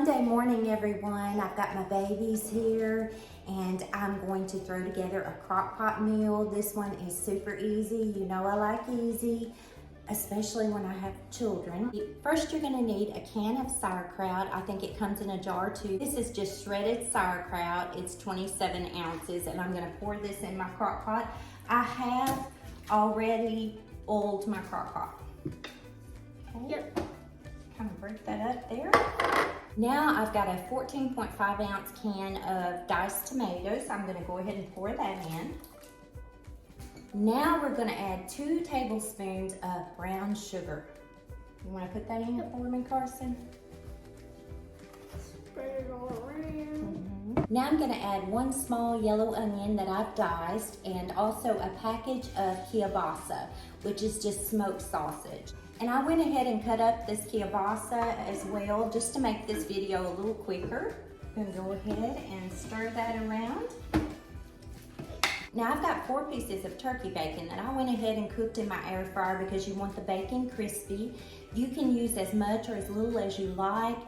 Monday morning, everyone. I've got my babies here and I'm going to throw together a crock pot meal. This one is super easy. You know I like easy, especially when I have children. First, you're gonna need a can of sauerkraut. I think it comes in a jar too. This is just shredded sauerkraut. It's 27 ounces and I'm gonna pour this in my crock pot. I have already oiled my crock pot. Okay. Yep. Kind of break that up there. Now I've got a 14.5 ounce can of diced tomatoes. I'm gonna go ahead and pour that in. Now we're gonna add 2 tablespoons of brown sugar. You wanna put that in for me, Carson? Spread it all around. Now I'm gonna add 1 small yellow onion that I've diced and also a package of kielbasa, which is just smoked sausage. And I went ahead and cut up this kielbasa as well, just to make this video a little quicker. I'm gonna go ahead and stir that around. Now I've got 4 pieces of turkey bacon that I went ahead and cooked in my air fryer because you want the bacon crispy. You can use as much or as little as you like,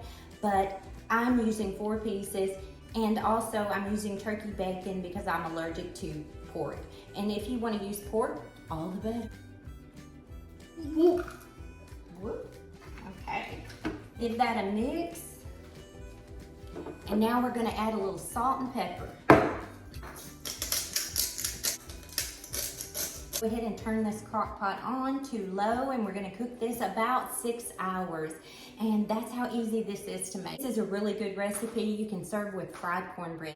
but I'm using 4 pieces, and also I'm using turkey bacon because I'm allergic to pork. And if you want to use pork, all the better. Okay, give that a mix. And now we're gonna add a little salt and pepper. Go ahead and turn this crock pot on to low, and we're gonna cook this about 6 hours. And that's how easy this is to make. This is a really good recipe. You can serve with fried cornbread.